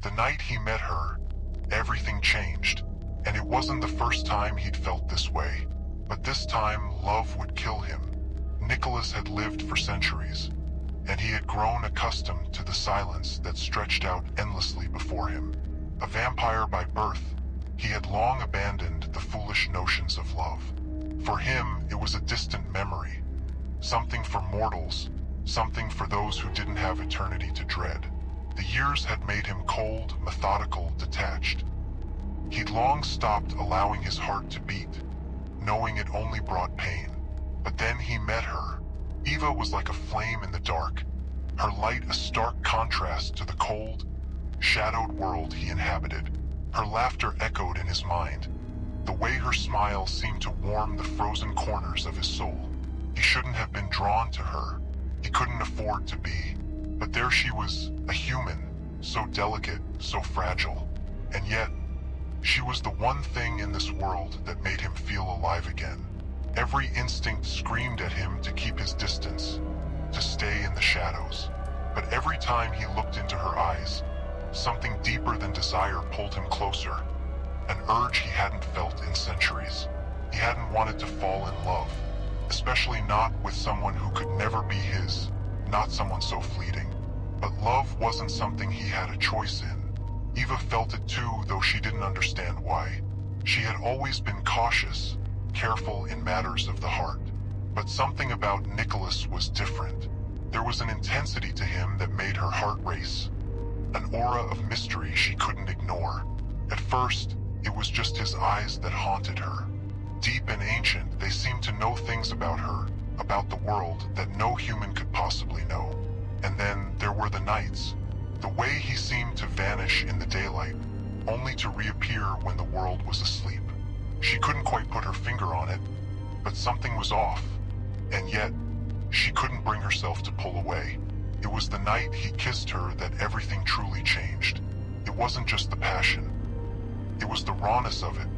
The night he met her, everything changed, and it wasn't the first time he'd felt this way. But this time, love would kill him. Nicholas had lived for centuries, and he had grown accustomed to the silence that stretched out endlessly before him. A vampire by birth, he had long abandoned the foolish notions of love. For him, it was a distant memory, something for mortals, something for those who didn't have eternity to dread. The years had made him cold, methodical, detached. He'd long stopped allowing his heart to beat, knowing it only brought pain. But then he met her. Eva was like a flame in the dark, her light a stark contrast to the cold, shadowed world he inhabited. Her laughter echoed in his mind. The way her smile seemed to warm the frozen corners of his soul. He shouldn't have been drawn to her. He couldn't afford to be. But there she was, a human, so delicate, so fragile. And yet, she was the one thing in this world that made him feel alive again. Every instinct screamed at him to keep his distance, to stay in the shadows. But every time he looked into her eyes, something deeper than desire pulled him closer, an urge he hadn't felt in centuries. He hadn't wanted to fall in love, especially not with someone who could never be his, not someone so fleeting. But love wasn't something he had a choice in. Eva felt it too, though she didn't understand why. She had always been cautious, careful in matters of the heart. But something about Nicholas was different. There was an intensity to him that made her heart race, an aura of mystery she couldn't ignore. At first, it was just his eyes that haunted her. Deep and ancient, they seemed to know things about her, about the world that no human could possibly know. And then there were the nights. The way he seemed to vanish in the daylight, only to reappear when the world was asleep. She couldn't quite put her finger on it, but something was off. And yet, she couldn't bring herself to pull away. It was the night he kissed her that everything truly changed. It wasn't just the passion. It was the rawness of it.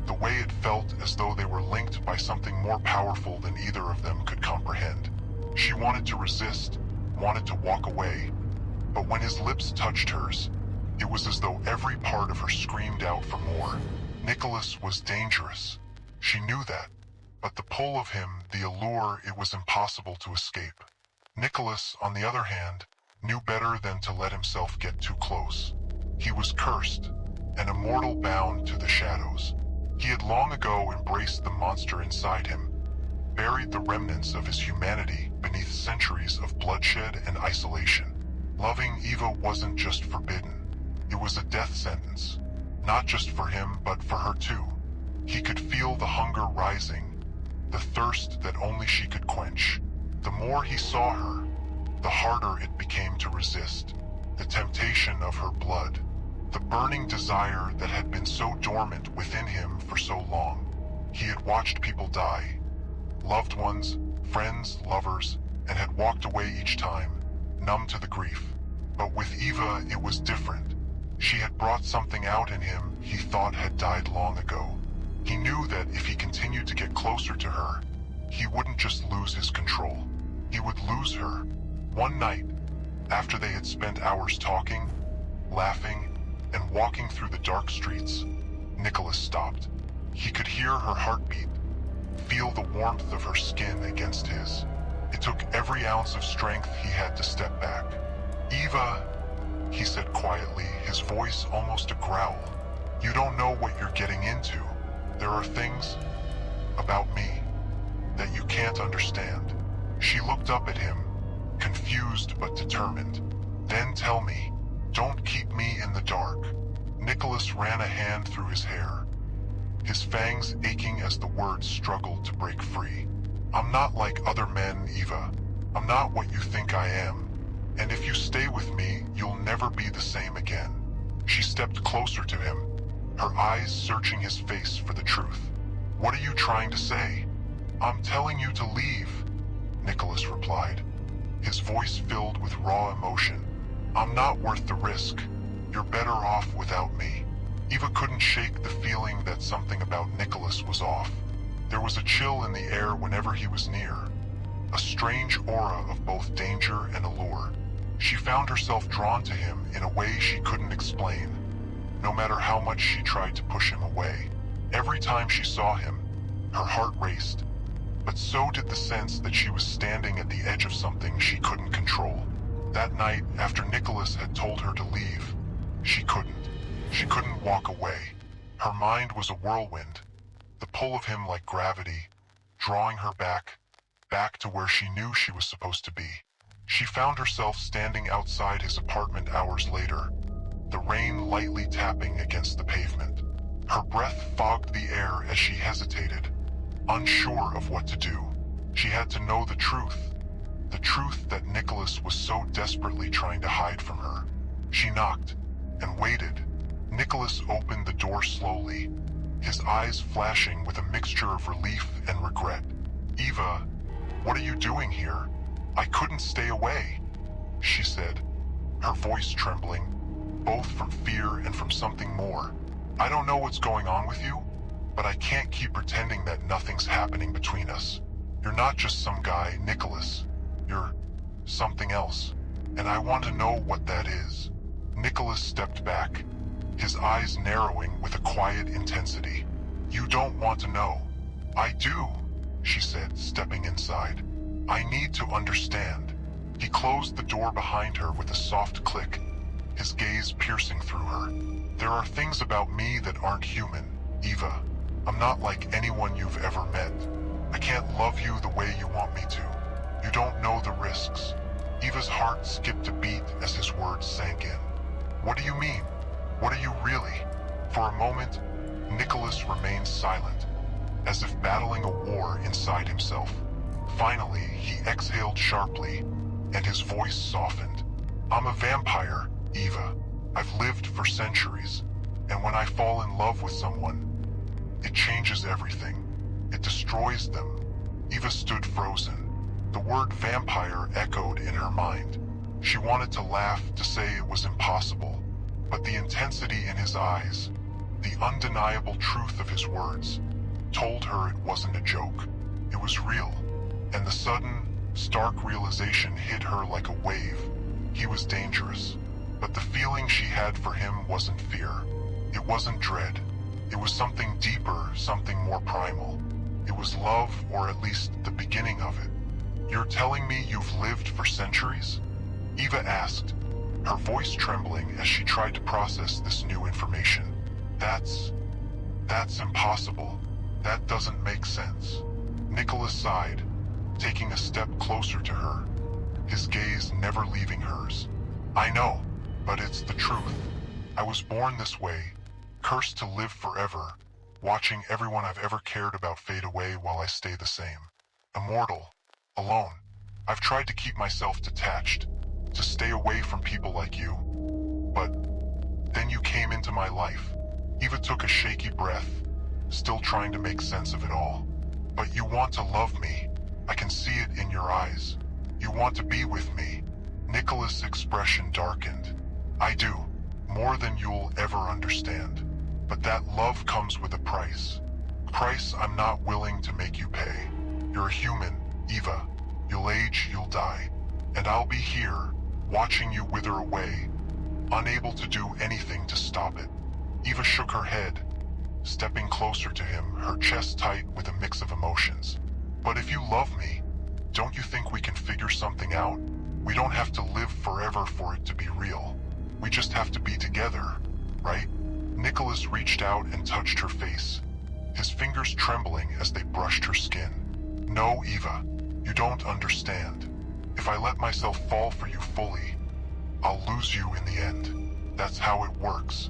The way it felt as though they were linked by something more powerful than either of them could comprehend. She wanted to resist, wanted to walk away. But when his lips touched hers, it was as though every part of her screamed out for more. Nicholas was dangerous. She knew that. But the pull of him, the allure, it was impossible to escape. Nicholas, on the other hand, knew better than to let himself get too close. He was cursed, an immortal bound to the shadows. He had long ago embraced the monster inside him, buried the remnants of his humanity beneath centuries of bloodshed and isolation. Loving Eva wasn't just forbidden. It was a death sentence, not just for him, but for her too. He could feel the hunger rising, the thirst that only she could quench. The more he saw her, the harder it became to resist. The temptation of her blood, the burning desire that had been so dormant within him for so long. He had watched people die, loved ones, friends, lovers, and had walked away each time, numb to the grief. But with Eva, it was different. She had brought something out in him he thought had died long ago. He knew that if he continued to get closer to her, he wouldn't just lose his control. He would lose her. One night, after they had spent hours talking, laughing, and walking through the dark streets, Nicholas stopped. He could hear her heartbeat, feel the warmth of her skin against his. It took every ounce of strength he had to step back. "Eva," he said quietly, his voice almost a growl. "You don't know what you're getting into. There are things about me that you can't understand." She looked up at him, confused but determined. "Then tell me. Don't keep me in the dark." Nicholas ran a hand through his hair, his fangs aching as the words struggled to break free. "I'm not like other men, Eva. I'm not what you think I am. And if you stay with me, you'll never be the same again." She stepped closer to him, her eyes searching his face for the truth. "What are you trying to say?" "I'm telling you to leave," Nicholas replied, his voice filled with raw emotion. "I'm not worth the risk. You're better off without me." Eva couldn't shake the feeling that something about Nicholas was off. There was a chill in the air whenever he was near, a strange aura of both danger and allure. She found herself drawn to him in a way she couldn't explain, no matter how much she tried to push him away. Every time she saw him, her heart raced, but so did the sense that she was standing at the edge of something she couldn't control. That night, after Nicholas had told her to leave, she couldn't. She couldn't walk away. Her mind was a whirlwind, the pull of him like gravity, drawing her back to where she knew she was supposed to be. She found herself standing outside his apartment hours later, the rain lightly tapping against the pavement. Her breath fogged the air as she hesitated, unsure of what to do. She had to know the truth that Nicholas was so desperately trying to hide from her. She knocked and waited. Nicholas opened the door slowly, his eyes flashing with a mixture of relief and regret. "Eva, what are you doing here? I couldn't stay away," she said, her voice trembling, both from fear and from something more. "I don't know what's going on with you, but I can't keep pretending that nothing's happening between us. You're not just some guy, Nicholas. You're something else, and I want to know what that is." Nicholas stepped back, his eyes narrowing with a quiet intensity. "You don't want to know." "I do," she said, stepping inside. "I need to understand." He closed the door behind her with a soft click, his gaze piercing through her. "There are things about me that aren't human, Eva. I'm not like anyone you've ever met. I can't love you the way you want me to. You don't know the risks." Eva's heart skipped a beat as his words sank in. "What do you mean? What are you really?" For a moment, Nicholas remained silent, as if battling a war inside himself. Finally, he exhaled sharply, and his voice softened. "I'm a vampire, Eva. I've lived for centuries, and when I fall in love with someone, it changes everything. It destroys them." Eva stood frozen. The word vampire echoed in her mind. She wanted to laugh, to say it was impossible, but the intensity in his eyes, the undeniable truth of his words, told her it wasn't a joke. It was real, and the sudden, stark realization hit her like a wave. He was dangerous, but the feeling she had for him wasn't fear. It wasn't dread. It was something deeper, something more primal. It was love, or at least the beginning of it. "You're telling me you've lived for centuries?" Eva asked, her voice trembling as she tried to process this new information. That's impossible. That doesn't make sense." Nicholas sighed, taking a step closer to her, his gaze never leaving hers. "I know, but it's the truth. I was born this way, cursed to live forever, watching everyone I've ever cared about fade away while I stay the same. Immortal, alone. I've tried to keep myself detached, to stay away from people like you. But then you came into my life." Eva took a shaky breath, still trying to make sense of it all. "But you want to love me. I can see it in your eyes. You want to be with me." Nicholas' expression darkened. "I do, more than you'll ever understand. But that love comes with a price. A price I'm not willing to make you pay. You're a human, Eva. You'll age, you'll die. And I'll be here, watching you wither away, unable to do anything to stop it." Eva shook her head, stepping closer to him, her chest tight with a mix of emotions. "But if you love me, don't you think we can figure something out? We don't have to live forever for it to be real. We just have to be together, right?" Nicholas reached out and touched her face, his fingers trembling as they brushed her skin. "No, Eva, you don't understand. If I let myself fall for you fully, I'll lose you in the end. That's how it works.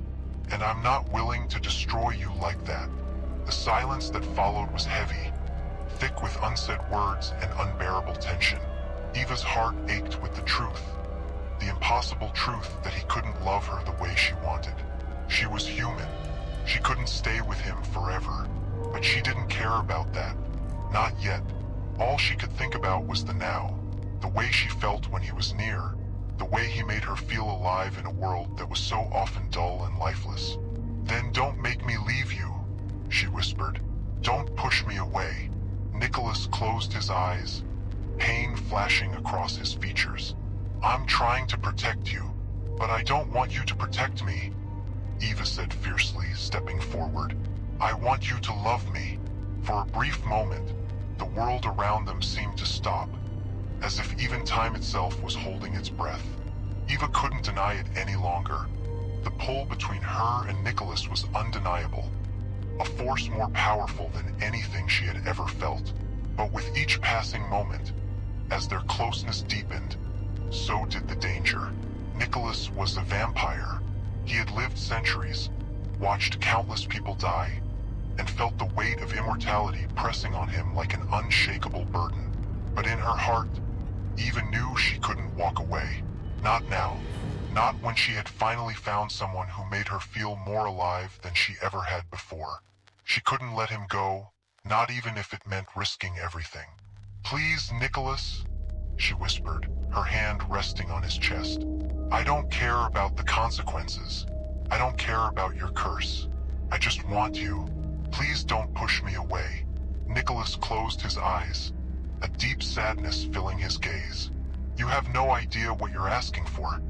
And I'm not willing to destroy you like that." The silence that followed was heavy, thick with unsaid words and unbearable tension. Eva's heart ached with the truth, the impossible truth that he couldn't love her the way she wanted. She was human. She couldn't stay with him forever, but she didn't care about that. Not yet. All she could think about was the now, the way she felt when he was near, the way he made her feel alive in a world that was so often dull and lifeless. "Then don't make me leave you," she whispered. "Don't push me away." Nicholas closed his eyes, pain flashing across his features. "I'm trying to protect you. But I don't want you to protect me, Eva said fiercely, stepping forward. I want you to love me. For a brief moment, the world around them seemed to stop, as if even time itself was holding its breath. Eva couldn't deny it any longer. The pull between her and Nicholas was undeniable, a force more powerful than anything she had ever felt. But with each passing moment, as their closeness deepened, so did the danger. Nicholas was a vampire. He had lived centuries, watched countless people die, and felt the weight of immortality pressing on him like an unshakable burden. But in her heart, Eva knew she couldn't walk away. Not now. Not when she had finally found someone who made her feel more alive than she ever had before. She couldn't let him go, not even if it meant risking everything. Please, Nicholas, she whispered, her hand resting on his chest. I don't care about the consequences. I don't care about your curse. I just want you. Please don't push me away. Nicholas closed his eyes, a deep sadness filling his gaze. You have no idea what you're asking for.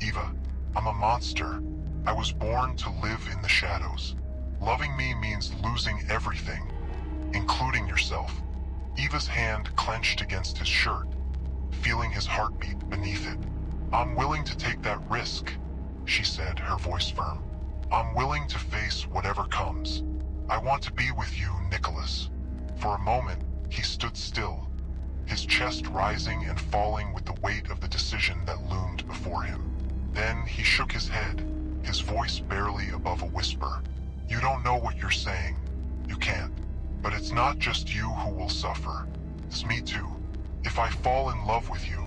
Eva, I'm a monster. I was born to live in the shadows. Loving me means losing everything, including yourself. Eva's hand clenched against his shirt, feeling his heartbeat beneath it. I'm willing to take that risk, she said, her voice firm. I'm willing to face whatever comes. I want to be with you, Nicholas. For a moment, he stood still, his chest rising and falling with the weight of the decision that loomed before him. Then he shook his head, his voice barely above a whisper. You don't know what you're saying. You can't. But it's not just you who will suffer. It's me too. If I fall in love with you,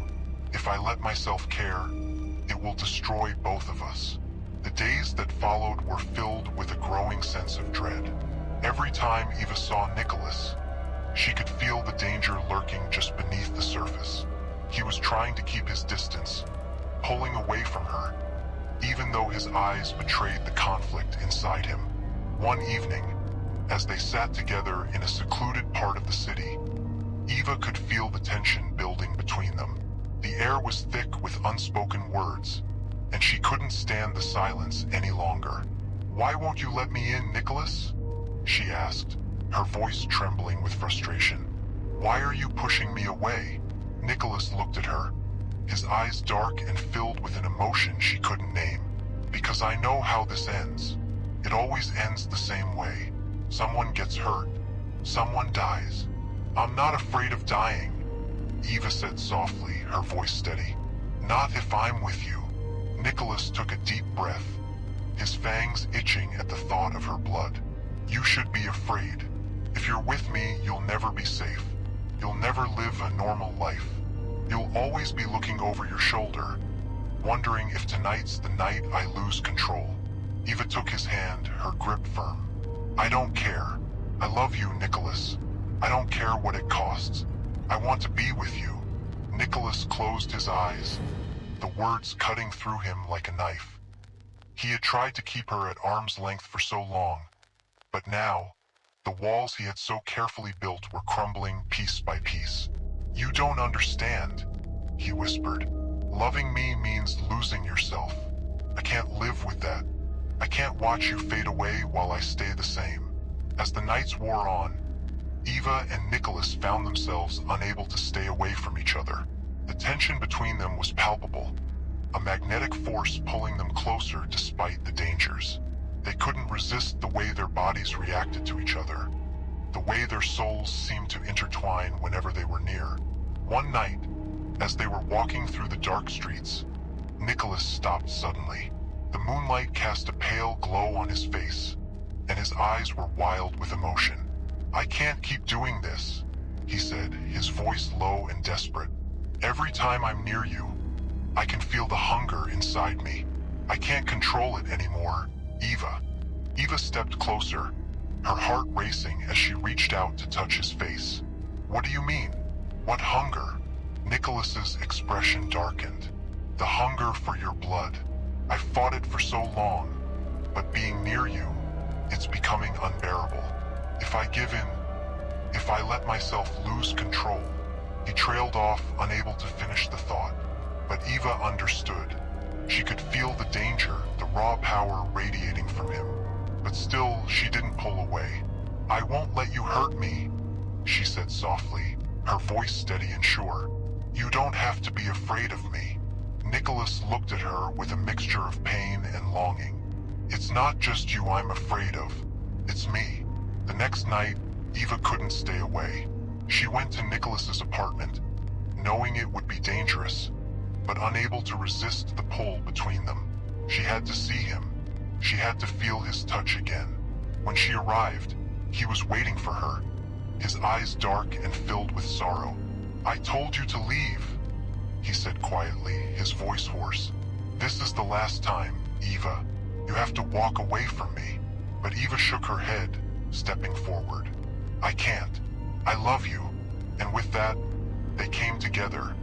if I let myself care, it will destroy both of us. The days that followed were filled with a growing sense of dread. Every time Eva saw Nicholas, she could feel the danger lurking just beneath the surface. He was trying to keep his distance, pulling away from her, even though his eyes betrayed the conflict inside him. One evening, as they sat together in a secluded part of the city, Eva could feel the tension building between them. The air was thick with unspoken words, and she couldn't stand the silence any longer. Why won't you let me in, Nicholas? She asked, her voice trembling with frustration. Why are you pushing me away? Nicholas looked at her, his eyes dark and filled with an emotion she couldn't name. Because I know how this ends. It always ends the same way. Someone gets hurt. Someone dies. I'm not afraid of dying, Eva said softly, her voice steady. Not if I'm with you. Nicholas took a deep breath, his fangs itching at the thought of her blood. You should be afraid. If you're with me, you'll never be safe. You'll never live a normal life. You'll always be looking over your shoulder, wondering if tonight's the night I lose control. Eva took his hand, her grip firm. I don't care. I love you, Nicholas. I don't care what it costs. I want to be with you. Nicholas closed his eyes, the words cutting through him like a knife. He had tried to keep her at arm's length for so long, but now, the walls he had so carefully built were crumbling piece by piece. You don't understand, he whispered. Loving me means losing yourself. I can't live with that. I can't watch you fade away while I stay the same. As the nights wore on, Eva and Nicholas found themselves unable to stay away from each other. The tension between them was palpable, a magnetic force pulling them closer despite the dangers. They couldn't resist the way their bodies reacted to each other, the way their souls seemed to intertwine whenever they were near. One night, as they were walking through the dark streets, Nicholas stopped suddenly. The moonlight cast a pale glow on his face, and his eyes were wild with emotion. I can't keep doing this, he said, his voice low and desperate. Every time I'm near you, I can feel the hunger inside me. I can't control it anymore, Eva. Eva stepped closer, her heart racing as she reached out to touch his face. What do you mean? What hunger? Nicholas's expression darkened. The hunger for your blood. I fought it for so long, but being near you, it's becoming unbearable. If I give in, if I let myself lose control. He trailed off, unable to finish the thought. But Eva understood. She could feel the danger, the raw power radiating from him. But still, she didn't pull away. "I won't let you hurt me," she said softly, her voice steady and sure. "You don't have to be afraid of me." Nicholas looked at her with a mixture of pain and longing. "It's not just you I'm afraid of. It's me." The next night, Eva couldn't stay away. She went to Nicholas's apartment, knowing it would be dangerous, but unable to resist the pull between them. She had to see him. She had to feel his touch again. When she arrived, he was waiting for her, his eyes dark and filled with sorrow. "I told you to leave," he said quietly, his voice hoarse. "This is the last time, Eva. You have to walk away from me." But Eva shook her head, stepping forward. "I can't. I love you." And with that, they came together,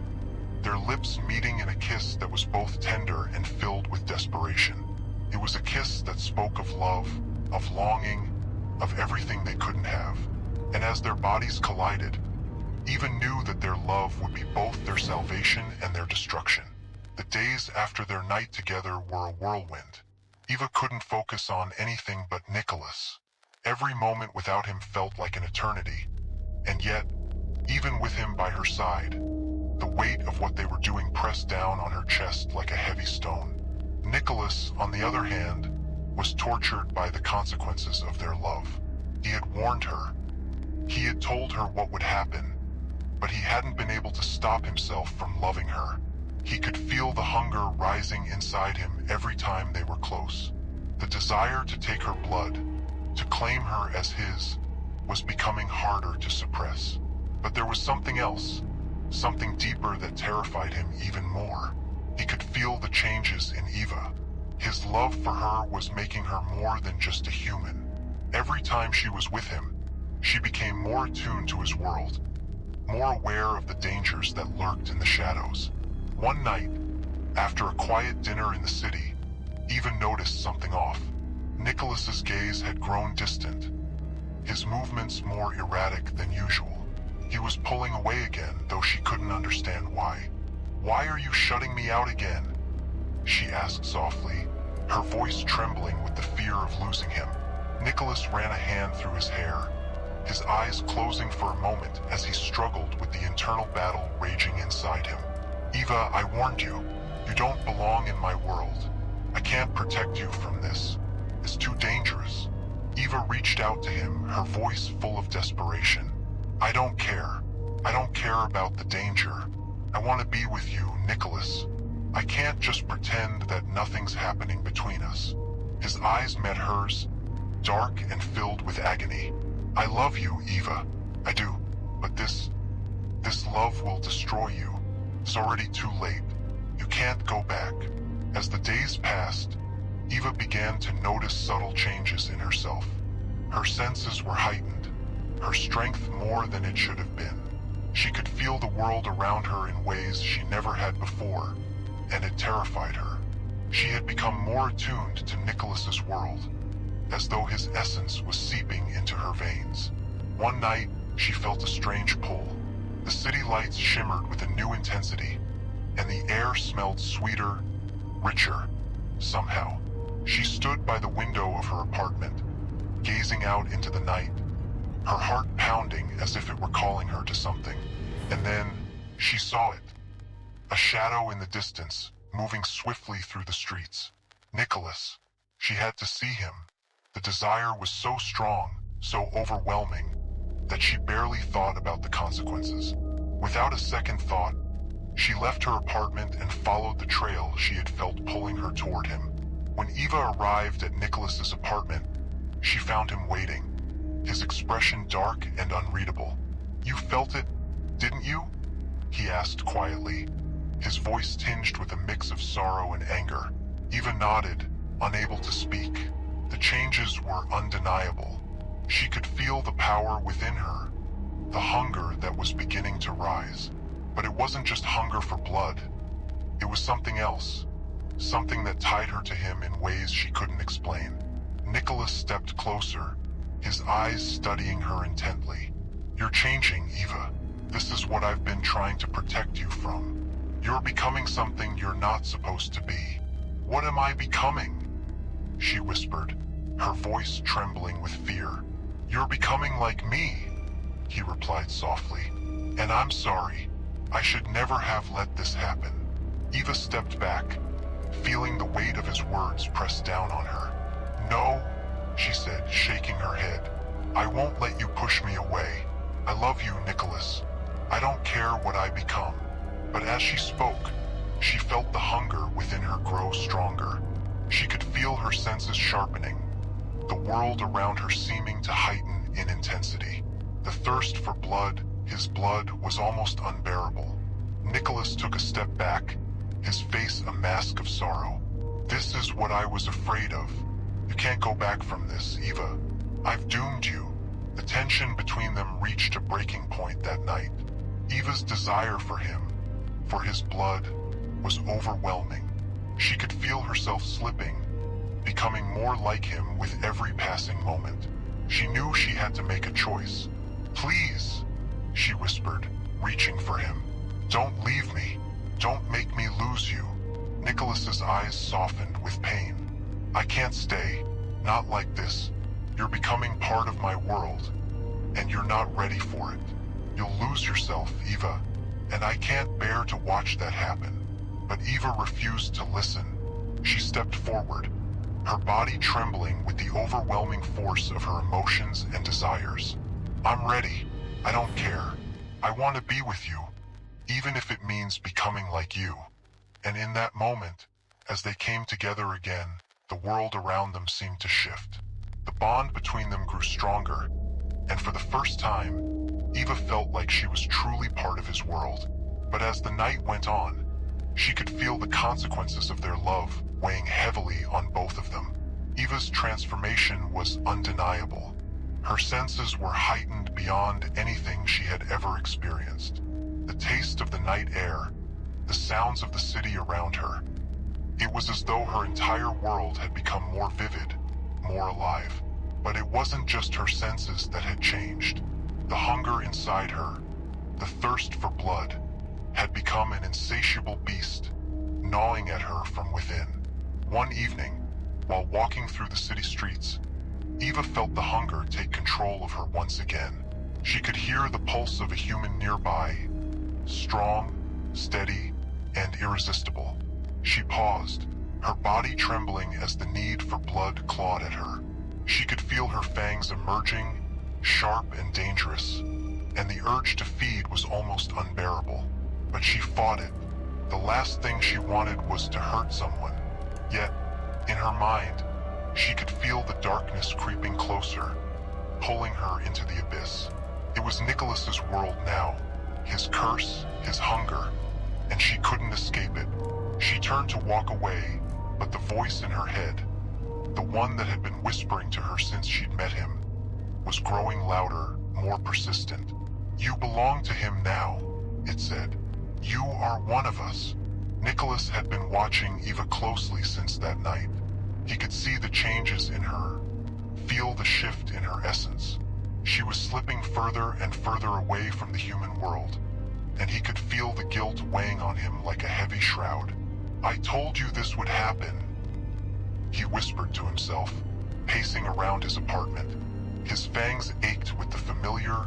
their lips meeting in a kiss that was both tender and filled with desperation. It was a kiss that spoke of love, of longing, of everything they couldn't have. And as their bodies collided, Eva knew that their love would be both their salvation and their destruction. The days after their night together were a whirlwind. Eva couldn't focus on anything but Nicholas. Every moment without him felt like an eternity. And yet, even with him by her side, the weight of what they were doing pressed down on her chest like a heavy stone. Nicholas, on the other hand, was tortured by the consequences of their love. He had warned her. He had told her what would happen, but he hadn't been able to stop himself from loving her. He could feel the hunger rising inside him every time they were close. The desire to take her blood, to claim her as his, was becoming harder to suppress. But there was something else, something deeper that terrified him even more. He could feel the changes in Eva. His love for her was making her more than just a human. Every time she was with him, she became more attuned to his world, more aware of the dangers that lurked in the shadows. One night, after a quiet dinner in the city, Eva noticed something off. Nicholas's gaze had grown distant, his movements more erratic than usual. He was pulling away again, though she couldn't understand why. "Why are you shutting me out again?" she asked softly, her voice trembling with the fear of losing him. Nicholas ran a hand through his hair, his eyes closing for a moment as he struggled with the internal battle raging inside him. "Eva, I warned you. You don't belong in my world. I can't protect you from this. It's too dangerous." Eva reached out to him, her voice full of desperation. "I don't care. I don't care about the danger. I want to be with you, Nicholas. I can't just pretend that nothing's happening between us." His eyes met hers, dark and filled with agony. "I love you, Eva. I do. But this love will destroy you. It's already too late. You can't go back." As the days passed, Eva began to notice subtle changes in herself. Her senses were heightened, her strength more than it should have been. She could feel the world around her in ways she never had before, and it terrified her. She had become more attuned to Nicholas's world, as though his essence was seeping into her veins. One night, she felt a strange pull. The city lights shimmered with a new intensity, and the air smelled sweeter, richer, somehow. She stood by the window of her apartment, gazing out into the night, her heart pounding as if it were calling her to something. And then, she saw it. A shadow in the distance, moving swiftly through the streets. Nicholas. She had to see him. The desire was so strong, so overwhelming, that she barely thought about the consequences. Without a second thought, she left her apartment and followed the trail she had felt pulling her toward him. When Eva arrived at Nicholas's apartment, she found him waiting, his expression dark and unreadable. "You felt it, didn't you?" he asked quietly, his voice tinged with a mix of sorrow and anger. Eva nodded, unable to speak. The changes were undeniable. She could feel the power within her, the hunger that was beginning to rise. But it wasn't just hunger for blood. It was something else, something that tied her to him in ways she couldn't explain. Nicholas stepped closer, his eyes studying her intently. "You're changing, Eva. This is what I've been trying to protect you from. You're becoming something you're not supposed to be." What am I becoming? She whispered, her voice trembling with fear. You're becoming like me, he replied softly. And I'm sorry. I should never have let this happen. Eva stepped back, feeling the weight of his words press down on her. No, she said, shaking her head. I won't let you push me away. I love you, Nicholas. I don't care what I become. But as she spoke, she felt the hunger within her grow stronger. She could feel her senses sharpening, the world around her seeming to heighten in intensity. The thirst for blood, his blood, was almost unbearable. Nicholas took a step back, his face a mask of sorrow. This is what I was afraid of. You can't go back from this, Eva. I've doomed you. The tension between them reached a breaking point that night. Eva's desire for him, for his blood, was overwhelming. She could feel herself slipping, becoming more like him with every passing moment. She knew she had to make a choice. Please, she whispered, reaching for him. Don't leave me. Don't make me lose you. Nicholas's eyes softened with pain. I can't stay. Not like this. You're becoming part of my world, and you're not ready for it. You'll lose yourself, Eva, and I can't bear to watch that happen. But Eva refused to listen. She stepped forward, her body trembling with the overwhelming force of her emotions and desires. I'm ready. I don't care. I want to be with you, even if it means becoming like you. And in that moment, as they came together again, the world around them seemed to shift. The bond between them grew stronger, and for the first time, Eva felt like she was truly part of his world. But as the night went on, she could feel the consequences of their love weighing heavily on both of them. Eva's transformation was undeniable. Her senses were heightened beyond anything she had ever experienced. The taste of the night air, the sounds of the city around her. It was as though her entire world had become more vivid, more alive. But it wasn't just her senses that had changed. The hunger inside her, the thirst for blood, had become an insatiable beast, gnawing at her from within. One evening, while walking through the city streets, Eva felt the hunger take control of her once again. She could hear the pulse of a human nearby, strong, steady, and irresistible. She paused, her body trembling as the need for blood clawed at her. She could feel her fangs emerging, sharp and dangerous, and the urge to feed was almost unbearable. But she fought it. The last thing she wanted was to hurt someone. Yet, in her mind, she could feel the darkness creeping closer, pulling her into the abyss. It was Nicholas's world now, his curse, his hunger, and she couldn't escape it. She turned to walk away, but the voice in her head, the one that had been whispering to her since she'd met him, was growing louder, more persistent. You belong to him now, it said. You are one of us. Nicholas had been watching Eva closely since that night. He could see the changes in her, feel the shift in her essence. She was slipping further and further away from the human world, and he could feel the guilt weighing on him like a heavy shroud. I told you this would happen, he whispered to himself, pacing around his apartment. His fangs ached with the familiar,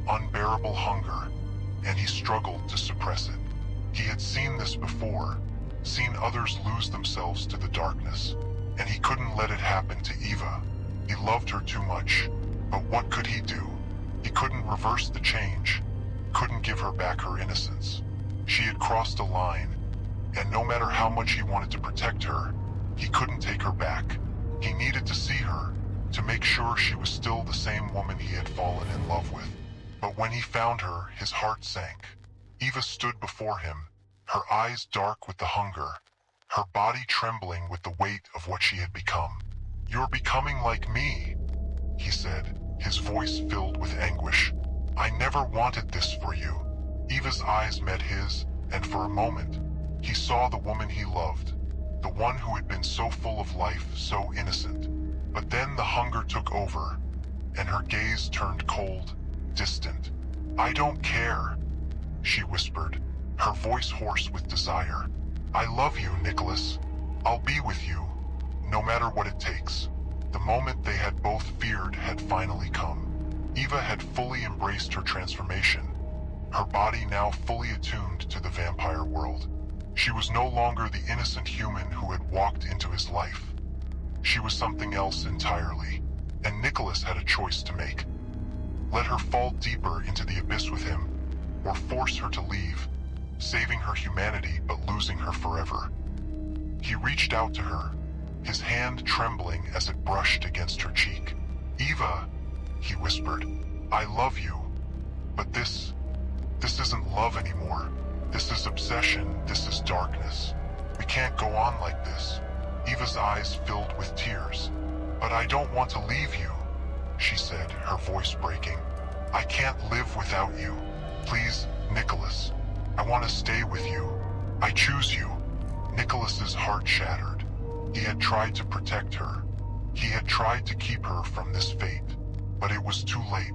unbearable hunger, and he struggled to suppress it. He had seen this before, seen others lose themselves to the darkness, and he couldn't let it happen to Eva. He loved her too much, but what could he do? He couldn't reverse the change, couldn't give her back her innocence. She had crossed a line, and no matter how much he wanted to protect her, he couldn't take her back. He needed to see her, to make sure she was still the same woman he had fallen in love with. But when he found her, his heart sank. Eva stood before him, her eyes dark with the hunger, her body trembling with the weight of what she had become. You're becoming like me, he said, his voice filled with anguish. I never wanted this for you. Eva's eyes met his, and for a moment, he saw the woman he loved, the one who had been so full of life, so innocent. But then the hunger took over, and her gaze turned cold, distant. I don't care, she whispered, her voice hoarse with desire. I love you, Nicholas. I'll be with you, no matter what it takes. The moment they had both feared had finally come. Eva had fully embraced her transformation, her body now fully attuned to the vampire world. She was no longer the innocent human who had walked into his life. She was something else entirely, and Nicholas had a choice to make. Let her fall deeper into the abyss with him, or force her to leave, saving her humanity but losing her forever. He reached out to her, his hand trembling as it brushed against her cheek. Eva, he whispered, I love you, but this isn't love anymore. This is obsession, this is darkness. We can't go on like this. Eva's eyes filled with tears. But I don't want to leave you, she said, her voice breaking. I can't live without you. Please, Nicholas. I want to stay with you. I choose you. Nicholas's heart shattered. He had tried to protect her. He had tried to keep her from this fate. But it was too late.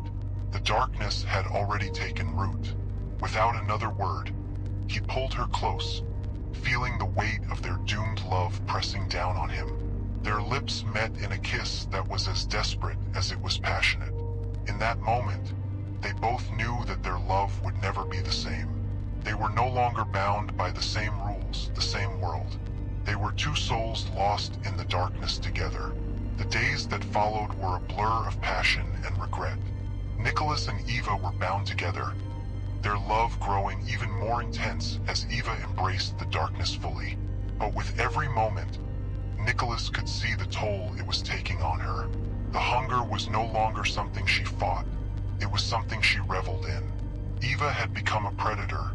The darkness had already taken root. Without another word, he pulled her close, feeling the weight of their doomed love pressing down on him. Their lips met in a kiss that was as desperate as it was passionate. In that moment, they both knew that their love would never be the same. They were no longer bound by the same rules, the same world. They were two souls lost in the darkness together. The days that followed were a blur of passion and regret. Nicholas and Eva were bound together, their love growing even more intense as Eva embraced the darkness fully. But with every moment, Nicholas could see the toll it was taking on her. The hunger was no longer something she fought. It was something she reveled in. Eva had become a predator,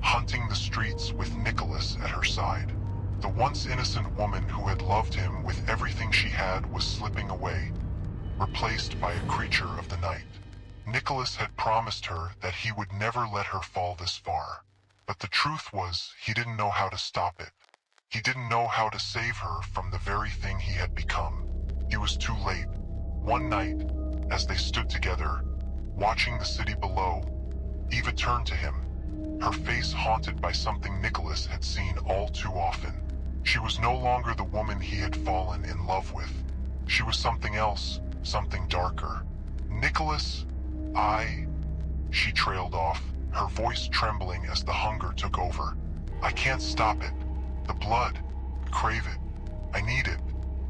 hunting the streets with Nicholas at her side. The once innocent woman who had loved him with everything she had was slipping away, replaced by a creature of the night. Nicholas had promised her that he would never let her fall this far. But the truth was, he didn't know how to stop it. He didn't know how to save her from the very thing he had become. He was too late. One night, as they stood together, watching the city below, Eva turned to him, her face haunted by something Nicholas had seen all too often. She was no longer the woman he had fallen in love with. She was something else, something darker. Nicholas, she trailed off, her voice trembling as the hunger took over. I can't stop it. The blood. Crave it. I need it.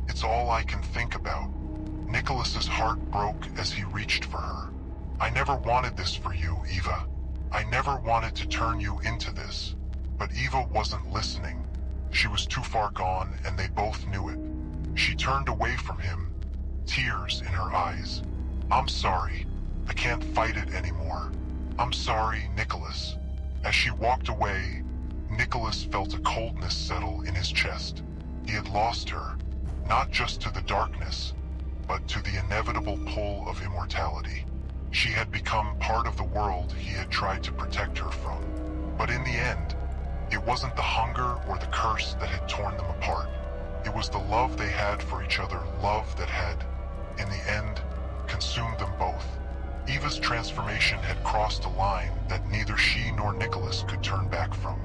It's all I can think about. Nicholas's heart broke as he reached for her. I never wanted this for you, Eva. I never wanted to turn you into this. But Eva wasn't listening. She was too far gone, and they both knew it. She turned away from him, tears in her eyes. I'm sorry. I can't fight it anymore. I'm sorry, Nicholas. As she walked away, Nicholas felt a coldness settle in his chest. He had lost her, not just to the darkness, but to the inevitable pull of immortality. She had become part of the world he had tried to protect her from. But in the end, it wasn't the hunger or the curse that had torn them apart. It was the love they had for each other, love that had, in the end, consumed them both. Eva's transformation had crossed a line that neither she nor Nicholas could turn back from.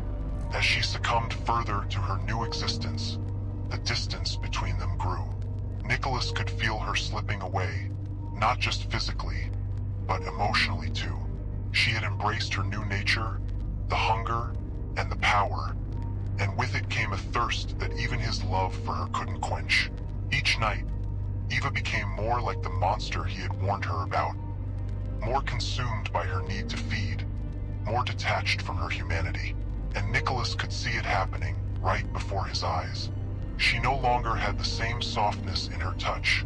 As she succumbed further to her new existence, the distance between them grew. Nicholas could feel her slipping away, not just physically, but emotionally too. She had embraced her new nature, the hunger, and the power, and with it came a thirst that even his love for her couldn't quench. Each night, Eva became more like the monster he had warned her about, more consumed by her need to feed, more detached from her humanity. And Nicholas could see it happening right before his eyes. She no longer had the same softness in her touch,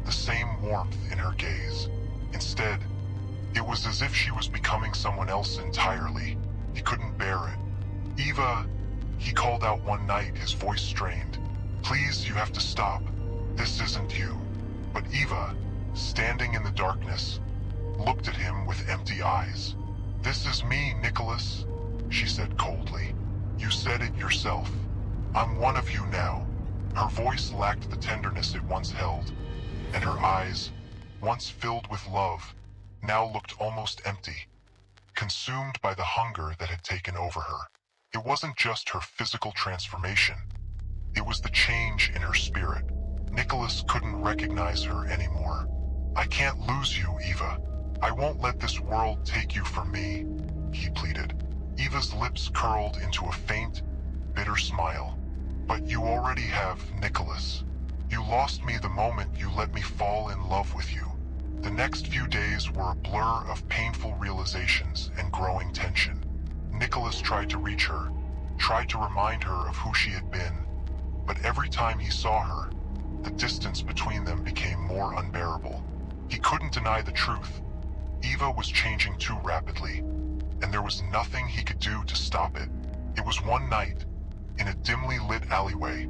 the same warmth in her gaze. Instead, it was as if she was becoming someone else entirely. He couldn't bear it. Eva, he called out one night, his voice strained. Please, you have to stop. This isn't you. But Eva, standing in the darkness, looked at him with empty eyes. This is me, Nicholas, she said coldly. You said it yourself. I'm one of you now. Her voice lacked the tenderness it once held, and her eyes, once filled with love, now looked almost empty, consumed by the hunger that had taken over her. It wasn't just her physical transformation. It was the change in her spirit. Nicholas couldn't recognize her anymore. "I can't lose you, Eva. I won't let this world take you from me," he pleaded. Eva's lips curled into a faint, bitter smile. "But you already have, Nicholas. You lost me the moment you let me fall in love with you." The next few days were a blur of painful realizations and growing tension. Nicholas tried to reach her, tried to remind her of who she had been, but every time he saw her, the distance between them became more unbearable. He couldn't deny the truth. Eva was changing too rapidly, and there was nothing he could do to stop it. It was one night, in a dimly lit alleyway,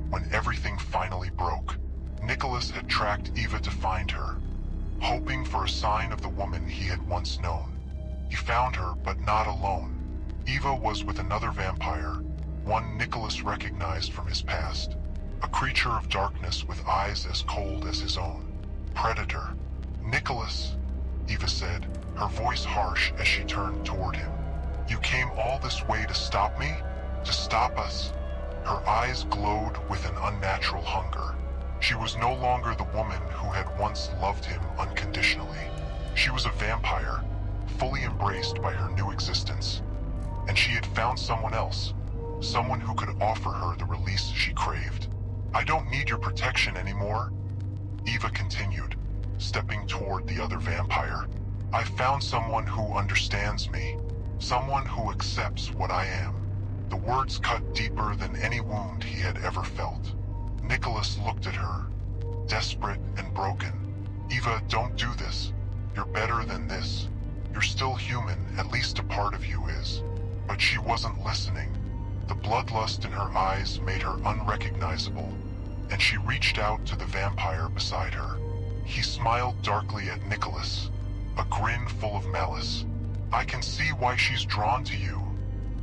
when everything finally broke. Nicholas had tracked Eva to find her, hoping for a sign of the woman he had once known. He found her, but not alone. Eva was with another vampire, one Nicholas recognized from his past. A creature of darkness with eyes as cold as his own. Predator. "Nicholas," Eva said, her voice harsh as she turned toward him. "You came all this way to stop me? To stop us?" Her eyes glowed with an unnatural hunger. She was no longer the woman who had once loved him unconditionally. She was a vampire, fully embraced by her new existence. And she had found someone else, someone who could offer her the release she craved. "I don't need your protection anymore," Eva continued, stepping toward the other vampire. "I found someone who understands me, someone who accepts what I am." The words cut deeper than any wound he had ever felt. Nicholas looked at her, desperate and broken. "Eva, don't do this. You're better than this. You're still human, at least a part of you is." But she wasn't listening. The bloodlust in her eyes made her unrecognizable, and she reached out to the vampire beside her. He smiled darkly at Nicholas, a grin full of malice. "I can see why she's drawn to you,"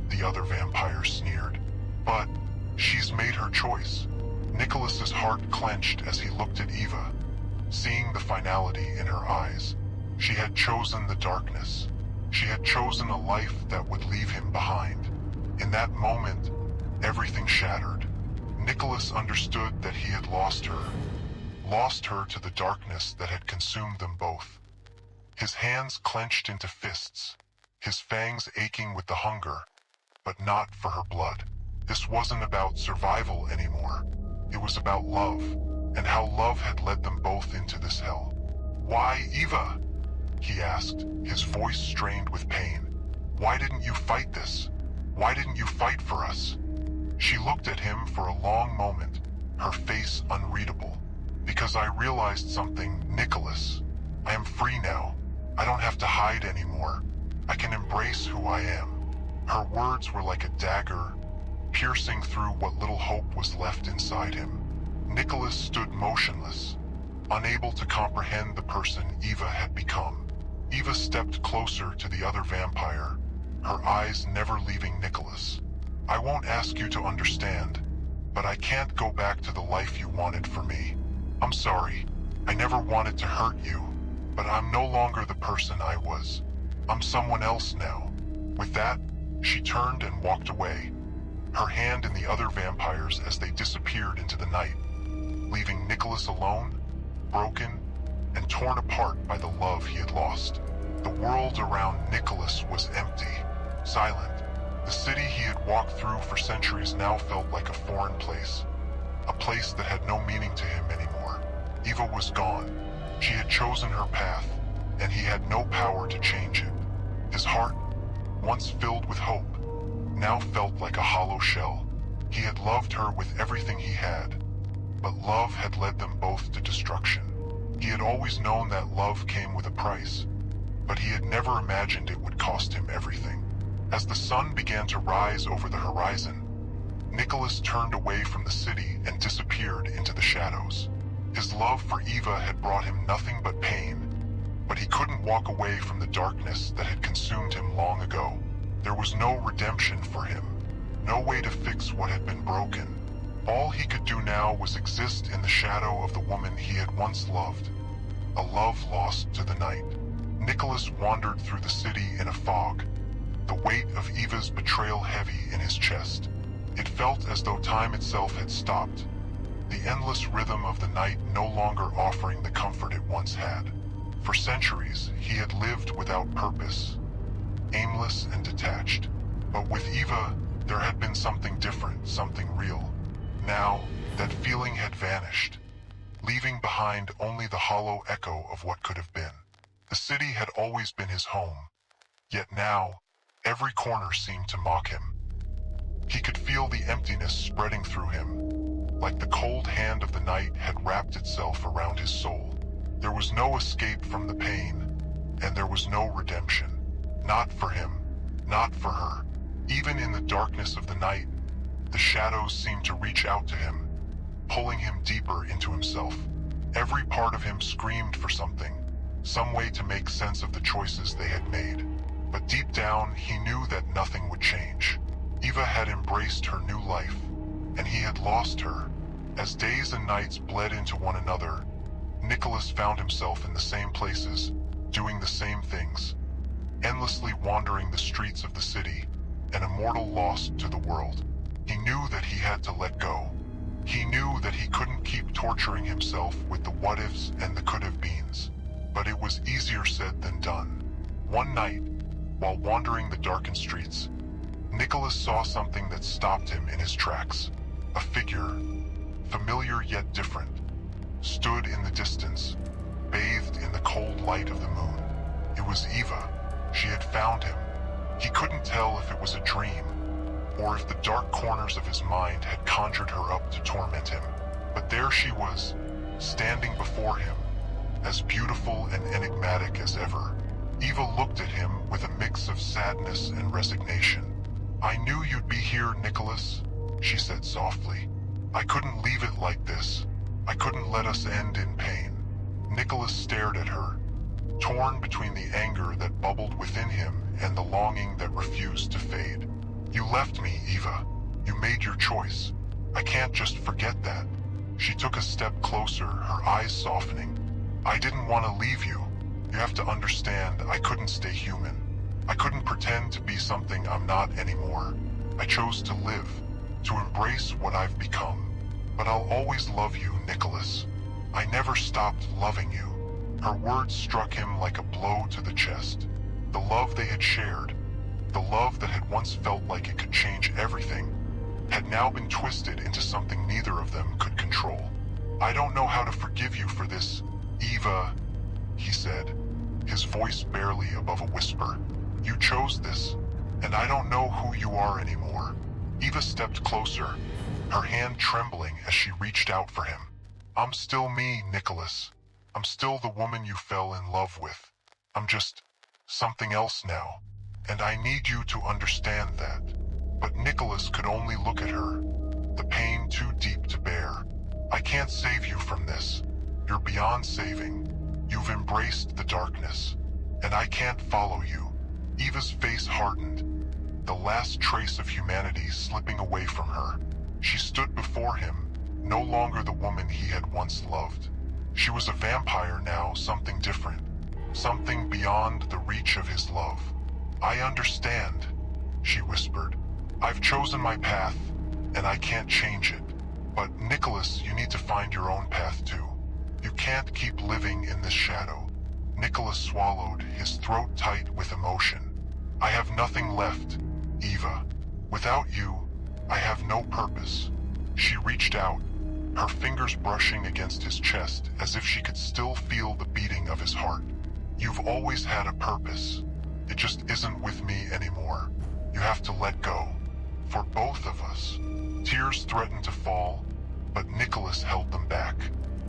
the other vampire sneered. "But she's made her choice." Nicholas's heart clenched as he looked at Eva, seeing the finality in her eyes. She had chosen the darkness. She had chosen a life that would leave him behind. In that moment, everything shattered. Nicholas understood that he had lost her to the darkness that had consumed them both. His hands clenched into fists, his fangs aching with the hunger, but not for her blood. This wasn't about survival anymore. It was about love, and how love had led them both into this hell. "Why, Eva?" he asked, his voice strained with pain. "Why didn't you fight this? Why didn't you fight for us?" She looked at him for a long moment, her face unreadable. "Because I realized something, Nicholas. I am free now. I don't have to hide anymore. I can embrace who I am." Her words were like a dagger, piercing through what little hope was left inside him. Nicholas stood motionless, unable to comprehend the person Eva had become. Eva stepped closer to the other vampire, her eyes never leaving Nicholas. "I won't ask you to understand, but I can't go back to the life you wanted for me. I'm sorry. I never wanted to hurt you, but I'm no longer the person I was. I'm someone else now." With that, she turned and walked away, her hand in the other vampires as they disappeared into the night, leaving Nicholas alone, broken, and torn apart by the love he had lost. The world around Nicholas was empty, silent. The city he had walked through for centuries now felt like a foreign place, a place that had no meaning to him anymore. Eva was gone. She had chosen her path, and he had no power to change it. His heart, once filled with hope, now felt like a hollow shell. He had loved her with everything he had, but love had led them both to destruction. He had always known that love came with a price, but he had never imagined it would cost him everything. As the sun began to rise over the horizon, Nicholas turned away from the city and disappeared into the shadows. His love for Eva had brought him nothing but pain, but he couldn't walk away from the darkness that had consumed him long ago. There was no redemption for him, no way to fix what had been broken. All he could do now was exist in the shadow of the woman he had once loved, a love lost to the night. Nicholas wandered through the city in a fog, the weight of Eva's betrayal heavy in his chest. It felt as though time itself had stopped, the endless rhythm of the night no longer offering the comfort it once had. For centuries, he had lived without purpose, aimless and detached. But with Eva, there had been something different, something real. Now, that feeling had vanished, leaving behind only the hollow echo of what could have been. The city had always been his home, yet now, every corner seemed to mock him. He could feel the emptiness spreading through him, like the cold hand of the night had wrapped itself around his soul. There was no escape from the pain, and there was no redemption. Not for him, not for her. Even in the darkness of the night, the shadows seemed to reach out to him, pulling him deeper into himself. Every part of him screamed for something, some way to make sense of the choices they had made. But deep down, he knew that nothing would change. Eva had embraced her new life, and he had lost her. As days and nights bled into one another, Nicholas found himself in the same places, doing the same things, endlessly wandering the streets of the city, an immortal lost to the world. He knew that he had to let go. He knew that he couldn't keep torturing himself with the what-ifs and the could-have-beens. But it was easier said than done. One night, while wandering the darkened streets, Nicholas saw something that stopped him in his tracks. A figure, familiar yet different, stood in the distance, bathed in the cold light of the moon. It was Eva. She had found him. He couldn't tell if it was a dream, or if the dark corners of his mind had conjured her up to torment him. But there she was, standing before him, as beautiful and enigmatic as ever. Eva looked at him with a mix of sadness and resignation. "I knew you'd be here, Nicholas," she said softly. "I couldn't leave it like this. I couldn't let us end in pain." Nicholas stared at her, torn between the anger that bubbled within him and the longing that refused to fade. "You left me, Eva. You made your choice. I can't just forget that." She took a step closer, her eyes softening. "I didn't want to leave you. You have to understand, I couldn't stay human. I couldn't pretend to be something I'm not anymore. I chose to live, to embrace what I've become. But I'll always love you, Nicholas. I never stopped loving you." Her words struck him like a blow to the chest. The love they had shared, the love that had once felt like it could change everything, had now been twisted into something neither of them could control. "I don't know how to forgive you for this, Eva," he said, his voice barely above a whisper. "You chose this, and I don't know who you are anymore." Eva stepped closer, her hand trembling as she reached out for him. "I'm still me, Nicholas. I'm still the woman you fell in love with. I'm just something else now, and I need you to understand that." But Nicholas could only look at her, the pain too deep to bear. "I can't save you from this. You're beyond saving. You've embraced the darkness, and I can't follow you." Eva's face hardened, the last trace of humanity slipping away from her. She stood before him, no longer the woman he had once loved. She was a vampire now, something different, something beyond the reach of his love. "I understand," she whispered. "I've chosen my path, and I can't change it. But Nicholas, you need to find your own path too. You can't keep living in this shadow." Nicholas swallowed, his throat tight with emotion. "I have nothing left, Eva. Without you, I have no purpose." She reached out, her fingers brushing against his chest as if she could still feel the beating of his heart. "You've always had a purpose. It just isn't with me anymore. You have to let go. For both of us." Tears threatened to fall, but Nicholas held them back.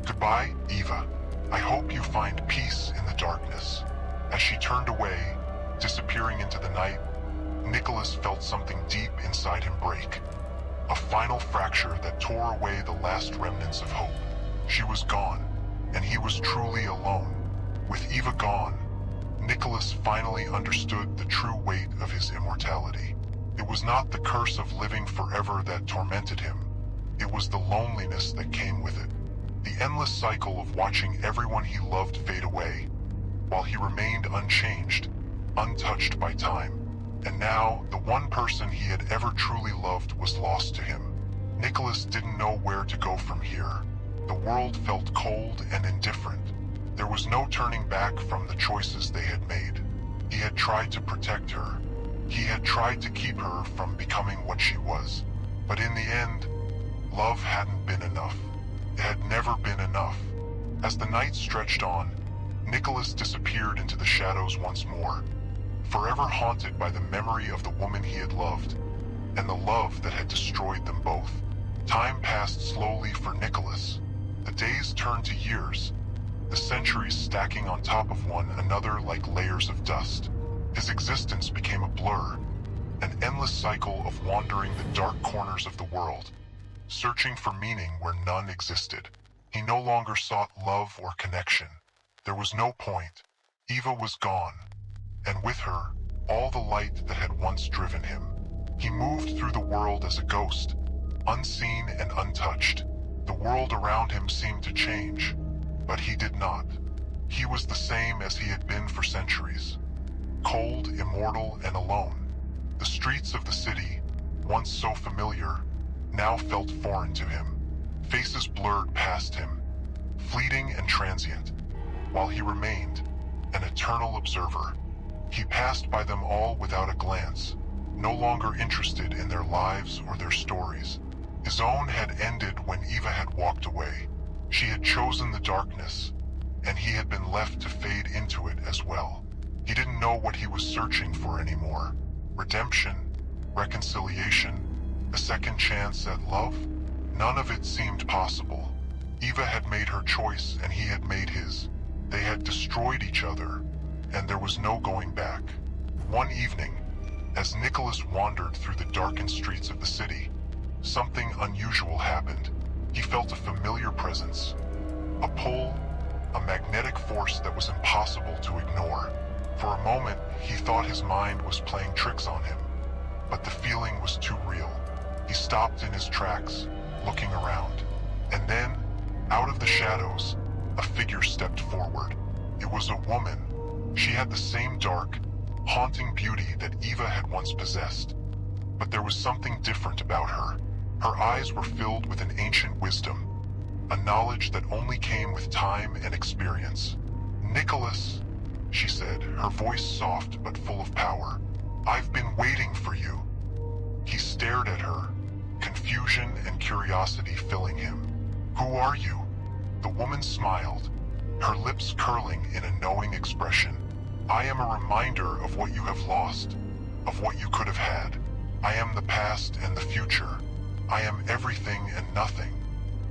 "Goodbye, Eva. I hope you find peace in the darkness." As she turned away, disappearing into the night, Nicholas felt something deep inside him break. A final fracture that tore away the last remnants of hope. She was gone, and he was truly alone. With Eva gone, Nicholas finally understood the true weight of his immortality. It was not the curse of living forever that tormented him. It was the loneliness that came with it. The endless cycle of watching everyone he loved fade away, while he remained unchanged, untouched by time. And now, the one person he had ever truly loved was lost to him. Nicholas didn't know where to go from here. The world felt cold and indifferent. There was no turning back from the choices they had made. He had tried to protect her. He had tried to keep her from becoming what she was. But in the end, love hadn't been enough. It had never been enough. As the night stretched on, Nicholas disappeared into the shadows once more, forever haunted by the memory of the woman he had loved, and the love that had destroyed them both. Time passed slowly for Nicholas. The days turned to years, the centuries stacking on top of one another like layers of dust. His existence became a blur, an endless cycle of wandering the dark corners of the world, searching for meaning where none existed. He no longer sought love or connection. There was no point. Eva was gone, and with her, all the light that had once driven him. He moved through the world as a ghost, unseen and untouched. The world around him seemed to change, but he did not. He was the same as he had been for centuries. Cold, immortal, and alone. The streets of the city, once so familiar, now felt foreign to him. Faces blurred past him, fleeting and transient, while he remained an eternal observer. He passed by them all without a glance, no longer interested in their lives or their stories. His own had ended when Eva had walked away. She had chosen the darkness, and he had been left to fade into it as well. He didn't know what he was searching for anymore. Redemption, reconciliation, a second chance at love? None of it seemed possible. Eva had made her choice and he had made his. They had destroyed each other, and there was no going back. One evening, as Nicholas wandered through the darkened streets of the city, something unusual happened. He felt a familiar presence, a pull, a magnetic force that was impossible to ignore. For a moment, he thought his mind was playing tricks on him, but the feeling was too real. He stopped in his tracks, looking around, and then, out of the shadows, a figure stepped forward. It was a woman. She had the same dark, haunting beauty that Eva had once possessed. But there was something different about her. Her eyes were filled with an ancient wisdom, a knowledge that only came with time and experience. "Nicholas," she said, her voice soft but full of power. "I've been waiting for you." He stared at her, confusion and curiosity filling him. "Who are you?" The woman smiled, her lips curling in a knowing expression. "I am a reminder of what you have lost, of what you could have had. I am the past and the future. I am everything and nothing."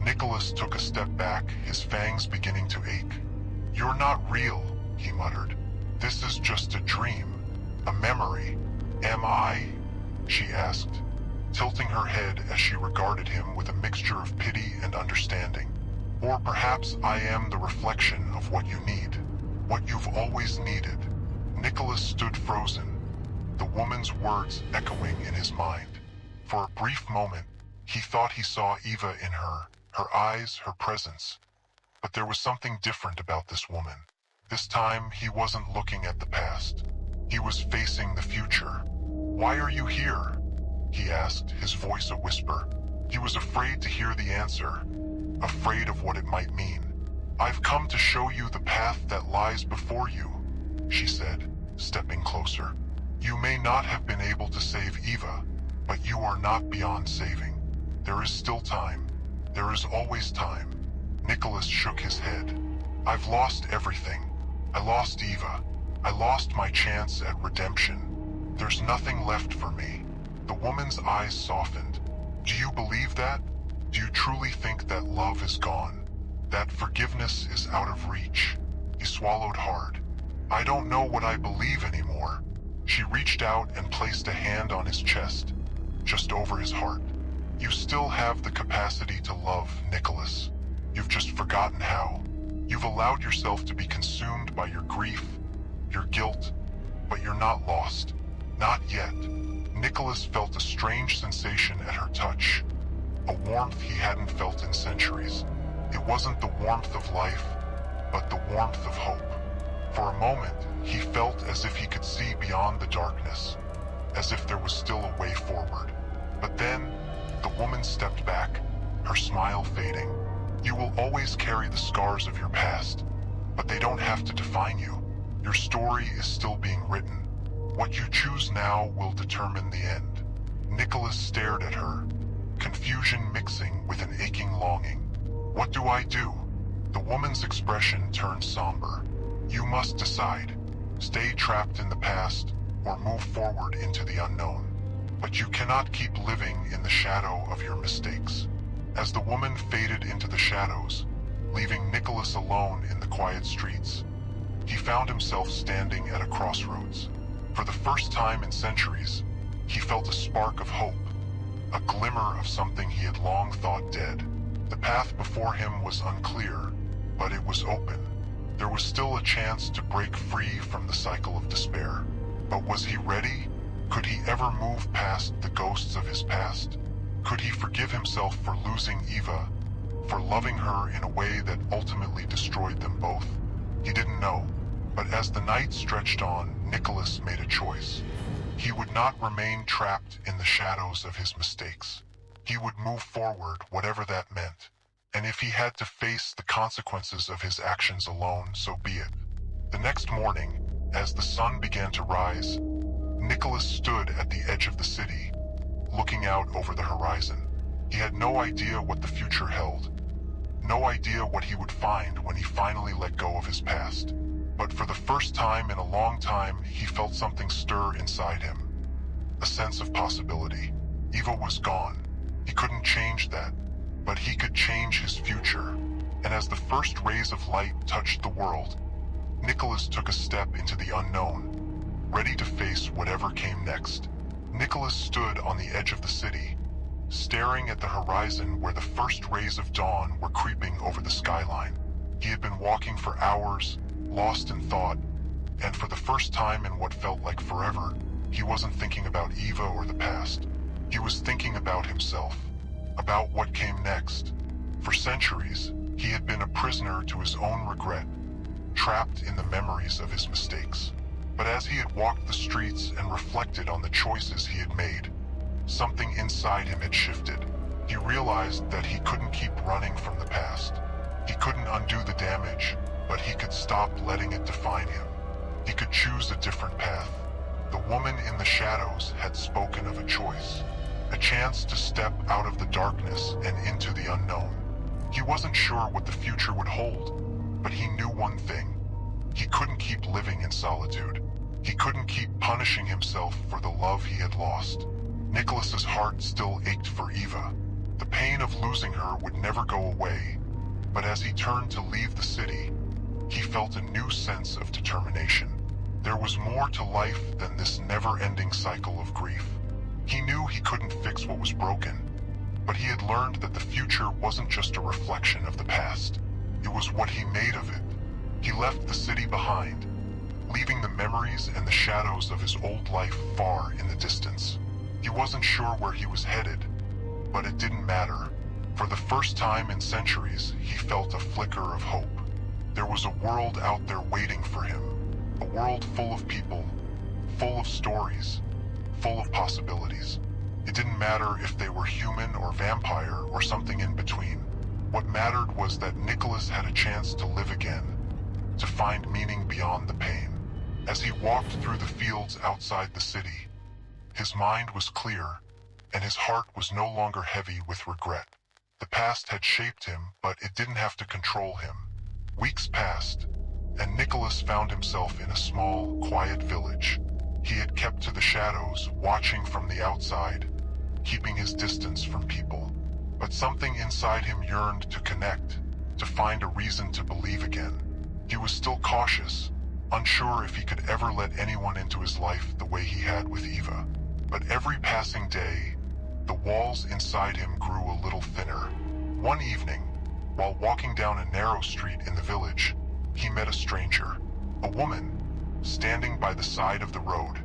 Nicholas took a step back, his fangs beginning to ache. "You're not real," he muttered. "This is just a dream, a memory." "Am I?" she asked, tilting her head as she regarded him with a mixture of pity and understanding. "Or perhaps I am the reflection of what you need, what you've always needed." Nicholas stood frozen, the woman's words echoing in his mind. For a brief moment, he thought he saw Eva in her eyes, her presence. But there was something different about this woman. This time, he wasn't looking at the past. He was facing the future. "Why are you here?" he asked, his voice a whisper. He was afraid to hear the answer, afraid of what it might mean. "I've come to show you the path that lies before you," she said, stepping closer. "You may not have been able to save Eva, but you are not beyond saving. There is still time. There is always time." Nicholas shook his head. "I've lost everything. I lost Eva. I lost my chance at redemption. There's nothing left for me." The woman's eyes softened. "Do you believe that? Do you truly think that love is gone? That forgiveness is out of reach?" He swallowed hard. "I don't know what I believe anymore." She reached out and placed a hand on his chest, just over his heart. "You still have the capacity to love, Nicholas. You've just forgotten how. You've allowed yourself to be consumed by your grief, your guilt, but you're not lost. Not yet." Nicholas felt a strange sensation at her touch, a warmth he hadn't felt in centuries. It wasn't the warmth of life, but the warmth of hope. For a moment, he felt as if he could see beyond the darkness. as if there was still a way forward. But then, the woman stepped back, her smile fading. You will always carry the scars of your past, but they don't have to define you. Your story is still being written. What you choose now will determine the end. Nicholas stared at her, confusion mixing with an aching longing. What do I do? The woman's expression turned somber. You must decide. Stay trapped in the past, or move forward into the unknown. But you cannot keep living in the shadow of your mistakes. As the woman faded into the shadows, leaving Nicholas alone in the quiet streets, he found himself standing at a crossroads. For the first time in centuries, he felt a spark of hope, a glimmer of something he had long thought dead. The path before him was unclear, but it was open. There was still a chance to break free from the cycle of despair. But was he ready? Could he ever move past the ghosts of his past? Could he forgive himself for losing Eva, for loving her in a way that ultimately destroyed them both? He didn't know. But as the night stretched on, Nicholas made a choice. He would not remain trapped in the shadows of his mistakes. He would move forward, whatever that meant. And if he had to face the consequences of his actions alone, so be it. The next morning, as the sun began to rise, Nicholas stood at the edge of the city, looking out over the horizon. He had no idea what the future held, no idea what he would find when he finally let go of his past. But for the first time in a long time, he felt something stir inside him. A sense of possibility. Eva was gone. He couldn't change that, but he could change his future. And as the first rays of light touched the world, Nicholas took a step into the unknown, ready to face whatever came next. Nicholas stood on the edge of the city, staring at the horizon where the first rays of dawn were creeping over the skyline. He had been walking for hours, lost in thought, and for the first time in what felt like forever, he wasn't thinking about Eva or the past. He was thinking about himself, about what came next. For centuries, he had been a prisoner to his own regret, trapped in the memories of his mistakes. But as he had walked the streets and reflected on the choices he had made, something inside him had shifted. He realized that he couldn't keep running from the past. He couldn't undo the damage, but he could stop letting it define him. He could choose a different path. The woman in the shadows had spoken of a choice, a chance to step out of the darkness and into the unknown. He wasn't sure what the future would hold, but he knew one thing. He couldn't keep living in solitude. He couldn't keep punishing himself for the love he had lost. Nicholas's heart still ached for Eva. The pain of losing her would never go away, but as he turned to leave the city, he felt a new sense of determination. There was more to life than this never-ending cycle of grief. He knew he couldn't fix what was broken, but he had learned that the future wasn't just a reflection of the past. It was what he made of it. He left the city behind, leaving the memories and the shadows of his old life far in the distance. He wasn't sure where he was headed, but it didn't matter. For the first time in centuries, he felt a flicker of hope. There was a world out there waiting for him, a world full of people, full of stories, full of possibilities. It didn't matter if they were human or vampire or something in between. What mattered was that Nicholas had a chance to live again, to find meaning beyond the pain. As he walked through the fields outside the city, his mind was clear, and his heart was no longer heavy with regret. The past had shaped him, but it didn't have to control him. Weeks passed, and Nicholas found himself in a small, quiet village. He had kept to the shadows, watching from the outside, keeping his distance from people. But something inside him yearned to connect, to find a reason to believe again. He was still cautious, unsure if he could ever let anyone into his life the way he had with Eva. But every passing day, the walls inside him grew a little thinner. One evening, while walking down a narrow street in the village, he met a stranger, a woman, standing by the side of the road.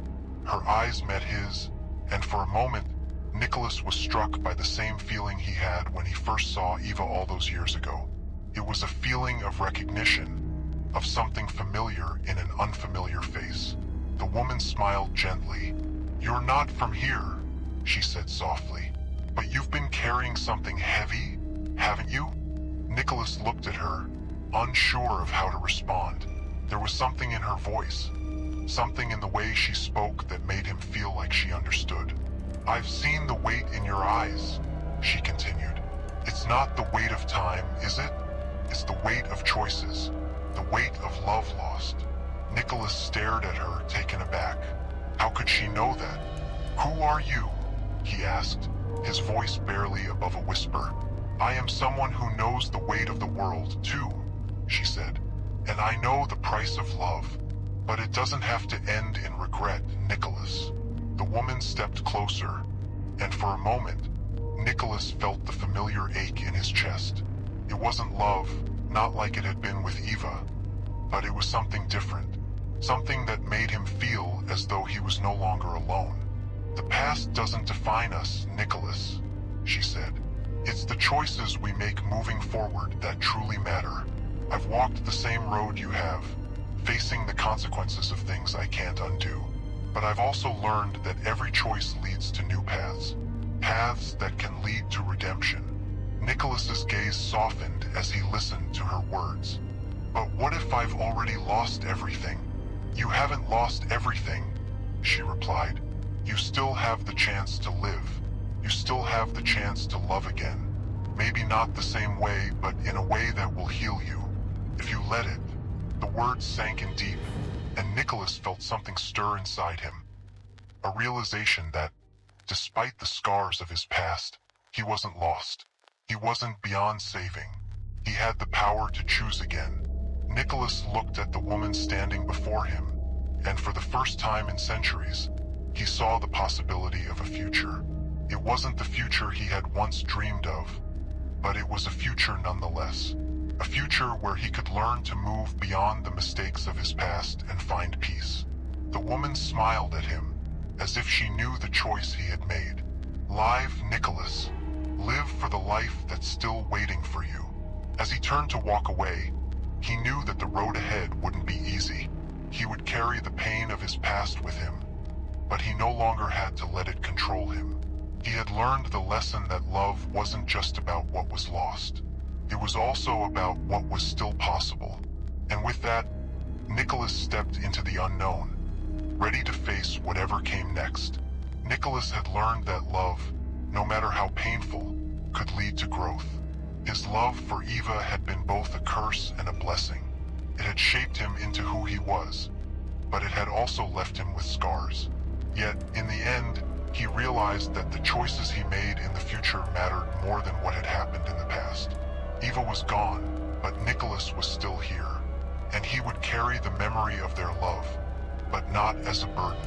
Her eyes met his, and for a moment, Nicholas was struck by the same feeling he had when he first saw Eva all those years ago. It was a feeling of recognition, of something familiar in an unfamiliar face. The woman smiled gently. "You're not from here," she said softly. "But you've been carrying something heavy, haven't you?" Nicholas looked at her, unsure of how to respond. There was something in her voice, something in the way she spoke that made him feel like she understood. "I've seen the weight in your eyes," she continued. "It's not the weight of time, is it? It's the weight of choices, the weight of love lost." Nicholas stared at her, taken aback. How could she know that? "Who are you?" he asked, his voice barely above a whisper. "I am someone who knows the weight of the world, too," she said. "And I know the price of love. But it doesn't have to end in regret, Nicholas." The woman stepped closer, and for a moment, Nicholas felt the familiar ache in his chest. It wasn't love, not like it had been with Eva, but it was something different, something that made him feel as though he was no longer alone. "The past doesn't define us, Nicholas," she said. "It's the choices we make moving forward that truly matter. I've walked the same road you have, facing the consequences of things I can't undo. But I've also learned that every choice leads to new paths, paths that can lead to redemption." Nicholas's gaze softened as he listened to her words. "But what if I've already lost everything?" "You haven't lost everything," she replied. "You still have the chance to live. You still have the chance to love again. Maybe not the same way, but in a way that will heal you, if you let it." The words sank in deep, and Nicholas felt something stir inside him. A realization that, despite the scars of his past, he wasn't lost. He wasn't beyond saving. He had the power to choose again. Nicholas looked at the woman standing before him, and for the first time in centuries, he saw the possibility of a future. It wasn't the future he had once dreamed of, but it was a future nonetheless. A future where he could learn to move beyond the mistakes of his past and find peace. The woman smiled at him, as if she knew the choice he had made. "Live, Nicholas. Live for the life that's still waiting for you." As he turned to walk away, he knew that the road ahead wouldn't be easy. He would carry the pain of his past with him, but he no longer had to let it control him. He had learned the lesson that love wasn't just about what was lost. It was also about what was still possible. And with that, Nicholas stepped into the unknown, ready to face whatever came next. Nicholas had learned that love, no matter how painful, could lead to growth. His love for Eva had been both a curse and a blessing. It had shaped him into who he was, but it had also left him with scars. Yet, in the end, he realized that the choices he made in the future mattered more than what had happened in the past. Eva was gone, but Nicholas was still here, and he would carry the memory of their love, but not as a burden.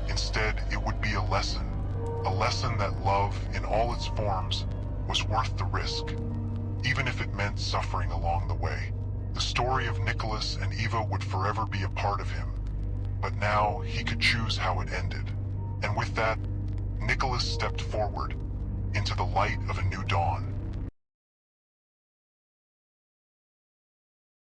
Instead, it would be a lesson that love, in all its forms, was worth the risk, even if it meant suffering along the way. The story of Nicholas and Eva would forever be a part of him, but now he could choose how it ended. And with that, Nicholas stepped forward, into the light of a new dawn.